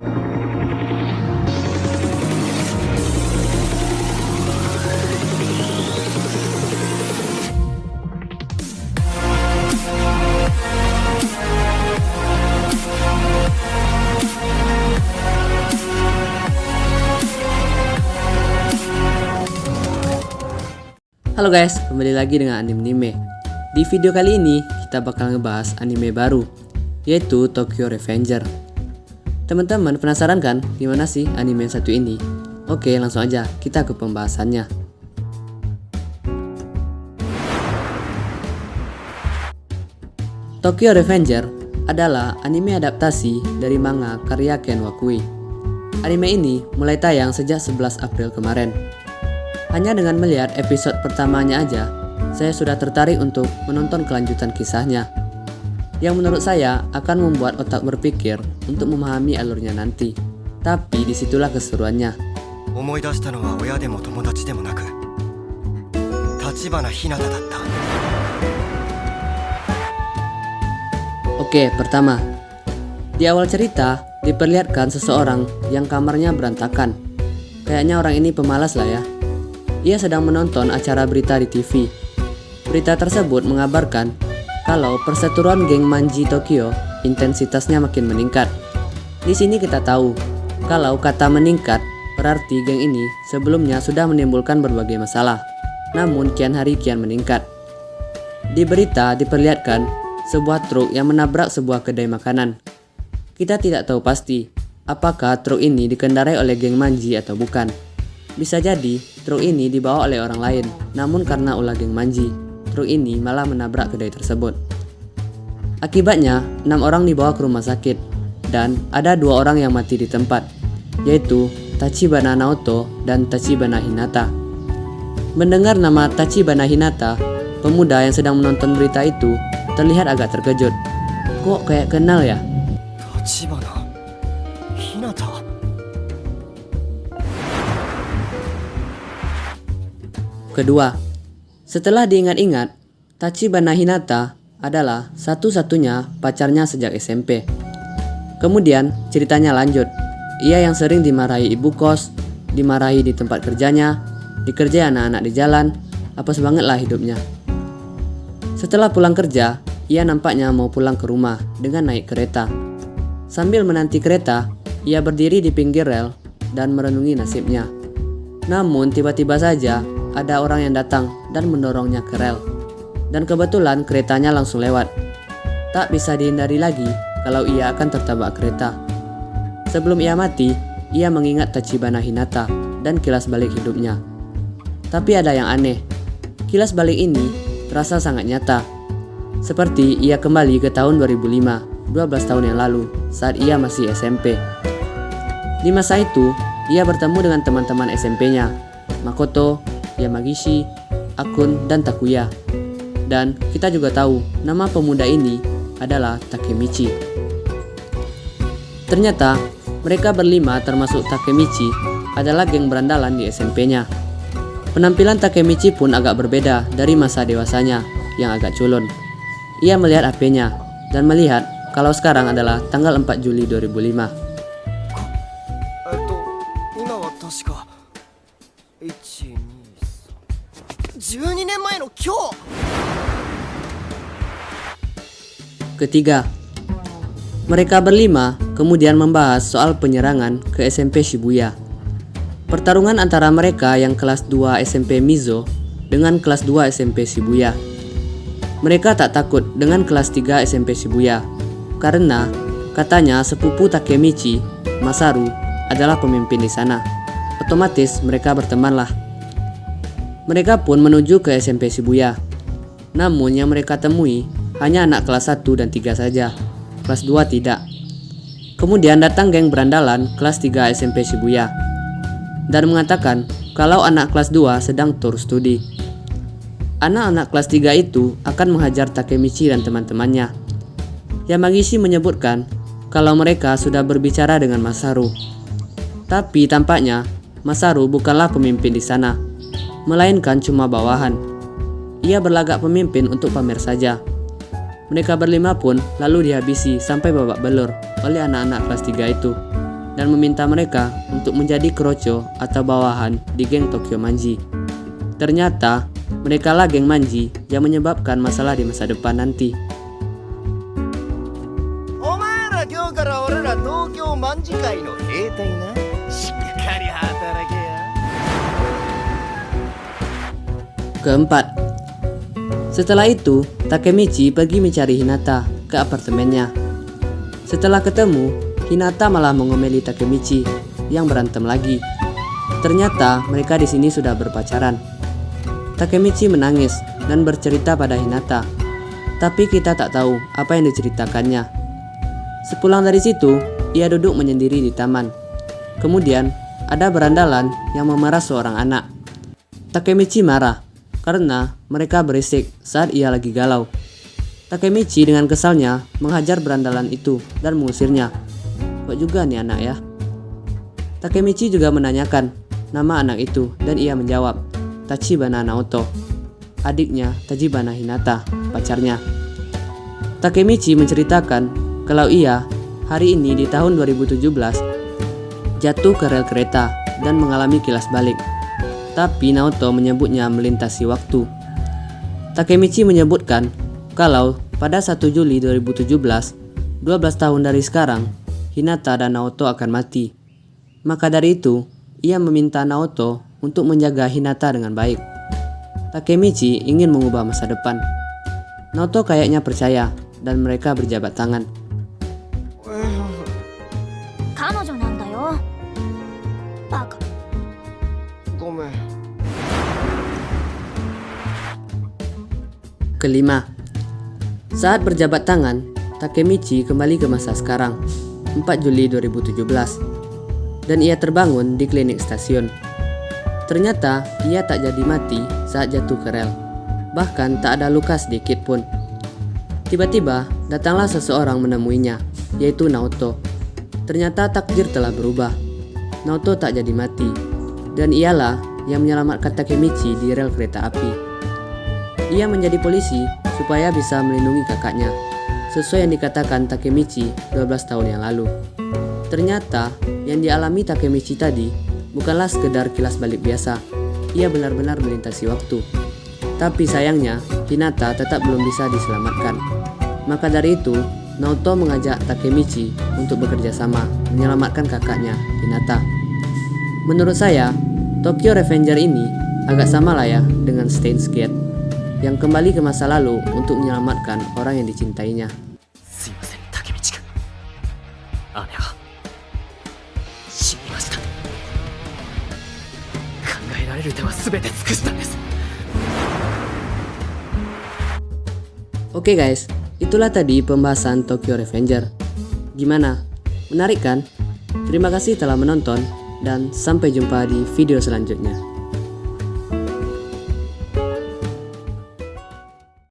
Halo guys, kembali lagi dengan anime. Di video kali ini kita bakal ngebahas anime baru, yaitu Tokyo Revenger. Teman-teman penasaran kan gimana sih anime yang satu ini? Oke, langsung aja kita ke pembahasannya. Tokyo Revenger adalah anime adaptasi dari manga karya Ken Wakui. Anime ini mulai tayang sejak 11 April kemarin. Hanya dengan melihat episode pertamanya aja, saya sudah tertarik untuk menonton kelanjutan kisahnya, yang menurut saya akan membuat otak berpikir untuk memahami alurnya nanti. Tapi disitulah keseruannya. Oke, pertama, di awal cerita diperlihatkan seseorang yang kamarnya berantakan. Kayaknya orang ini pemalas lah ya. Ia sedang menonton acara berita di TV. Berita tersebut mengabarkan kalau perseteruan geng Manji Tokyo intensitasnya makin meningkat. Di sini kita tahu kalau kata meningkat berarti geng ini sebelumnya sudah menimbulkan berbagai masalah, namun kian hari kian meningkat. Di berita diperlihatkan sebuah truk yang menabrak sebuah kedai makanan. Kita tidak tahu pasti apakah truk ini dikendarai oleh geng Manji atau bukan. Bisa jadi truk ini dibawa oleh orang lain, namun karena ulah geng Manji, truk ini malah menabrak kedai tersebut. Akibatnya 6 orang dibawa ke rumah sakit, dan ada 2 orang yang mati di tempat, yaitu Tachibana Naoto dan Tachibana Hinata. Mendengar nama Tachibana Hinata, pemuda yang sedang menonton berita itu terlihat agak terkejut. Kok kayak kenal ya? Tachibana Hinata. Kedua, setelah diingat-ingat, Tachibana Hinata adalah satu-satunya pacarnya sejak SMP. Kemudian ceritanya lanjut. Ia yang sering dimarahi ibu kos, dimarahi di tempat kerjanya, dikerjai anak-anak di jalan, apes banget lah hidupnya. Setelah pulang kerja, ia nampaknya mau pulang ke rumah dengan naik kereta. Sambil menanti kereta, ia berdiri di pinggir rel dan merenungi nasibnya. Namun tiba-tiba saja ada orang yang datang dan mendorongnya ke rel. Dan kebetulan keretanya langsung lewat. Tak bisa dihindari lagi kalau ia akan tertabrak kereta. Sebelum ia mati, ia mengingat Tachibana Hinata dan kilas balik hidupnya. Tapi ada yang aneh. Kilas balik ini terasa sangat nyata. Seperti ia kembali ke tahun 2005, 12 tahun yang lalu, saat ia masih SMP. Di masa itu, ia bertemu dengan teman-teman SMP-nya, Makoto, Yamagishi, Akun, dan Takuya. Dan kita juga tahu nama pemuda ini adalah Takemichi. Ternyata mereka berlima termasuk Takemichi adalah geng berandalan di SMP-nya. Penampilan Takemichi pun agak berbeda dari masa dewasanya yang agak culun. Ia melihat HP-nya dan melihat kalau sekarang adalah tanggal 4 Juli 2005. Ketiga, mereka berlima kemudian membahas soal penyerangan ke SMP Shibuya. Pertarungan antara mereka yang kelas 2 SMP Mizo dengan kelas 2 SMP Shibuya. Mereka tak takut dengan kelas 3 SMP Shibuya karena katanya sepupu Takemichi, Masaru, adalah pemimpin di sana. Otomatis mereka bertemanlah. Mereka pun menuju ke SMP Shibuya. Namun yang mereka temui hanya anak kelas 1 dan 3 saja. Kelas 2 tidak. Kemudian datang geng berandalan kelas 3 SMP Shibuya dan mengatakan kalau anak kelas 2 sedang tur studi. Anak-anak kelas 3 itu akan menghajar Takemichi dan teman-temannya. Yamagishi menyebutkan kalau mereka sudah berbicara dengan Masaru. Tapi tampaknya Masaru bukanlah pemimpin di sana, melainkan cuma bawahan. Ia berlagak pemimpin untuk pamer saja. Mereka berlima pun lalu dihabisi sampai babak belur oleh anak-anak kelas 3 itu. dan meminta mereka untuk menjadi kroco atau bawahan di geng Tokyo Manji. Ternyata mereka lah geng Manji yang menyebabkan masalah di masa depan nanti. お前ら今日から俺ら東京卍会の兵隊な。しっかり働けや。 Keempat, setelah itu Takemichi pergi mencari Hinata ke apartemennya. Setelah ketemu, Hinata malah mengomeli Takemichi yang berantem lagi. Ternyata mereka di sini sudah berpacaran. Takemichi menangis dan bercerita pada Hinata, tapi kita tak tahu apa yang diceritakannya. Sepulang dari situ, ia duduk menyendiri di taman. Kemudian ada berandalan yang memerah seorang anak. Takemichi marah karena mereka berisik saat ia lagi galau. Takemichi dengan kesalnya menghajar berandalan itu dan mengusirnya. Kok juga nih anak ya? Takemichi juga menanyakan nama anak itu dan ia menjawab, Tachibana Naoto, adiknya Tachibana Hinata, pacarnya. Takemichi menceritakan kalau ia hari ini di tahun 2017 jatuh ke rel kereta dan mengalami kilas balik. Tapi Naoto menyebutnya melintasi waktu. Takemichi menyebutkan kalau pada 1 Juli 2017, 12 tahun dari sekarang, Hinata dan Naoto akan mati. Maka dari itu, ia meminta Naoto untuk menjaga Hinata dengan baik. Takemichi ingin mengubah masa depan. Naoto kayaknya percaya dan mereka berjabat tangan. 彼女なんだよ。バカ。ごめん。 Kelima, saat berjabat tangan, Takemichi kembali ke masa sekarang, 4 Juli 2017, dan ia terbangun di klinik stasiun. Ternyata ia tak jadi mati saat jatuh ke rel, bahkan tak ada luka sedikit pun. Tiba-tiba datanglah seseorang menemuinya, yaitu Naoto. Ternyata takdir telah berubah. Naoto tak jadi mati, dan ialah yang menyelamatkan Takemichi di rel kereta api. Ia menjadi polisi supaya bisa melindungi kakaknya, sesuai yang dikatakan Takemichi 12 tahun yang lalu. Ternyata yang dialami Takemichi tadi bukanlah sekedar kilas balik biasa. Ia benar-benar melintasi waktu. Tapi sayangnya Hinata tetap belum bisa diselamatkan. Maka dari itu Naoto mengajak Takemichi untuk bekerja sama menyelamatkan kakaknya Hinata. Menurut saya, Tokyo Revenger ini agak sama lah ya dengan Steins Gate, yang kembali ke masa lalu untuk menyelamatkan orang yang dicintainya. すいません、竹道君。姉は死にました。考えられる手は全て尽くしたんです。 Oke guys, itulah tadi pembahasan Tokyo Revenger. Gimana? Menarik kan? Terima kasih telah menonton dan sampai jumpa di video selanjutnya.